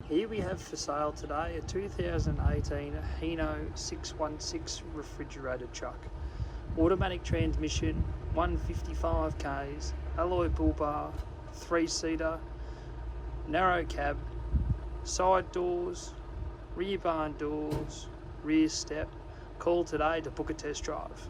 Here we have for sale today a 2018 Hino 616 refrigerated truck. Automatic transmission, 155 k's, alloy bull bar, 3-seater, narrow cab, side doors, rear barn doors, rear step. Call today to book a test drive.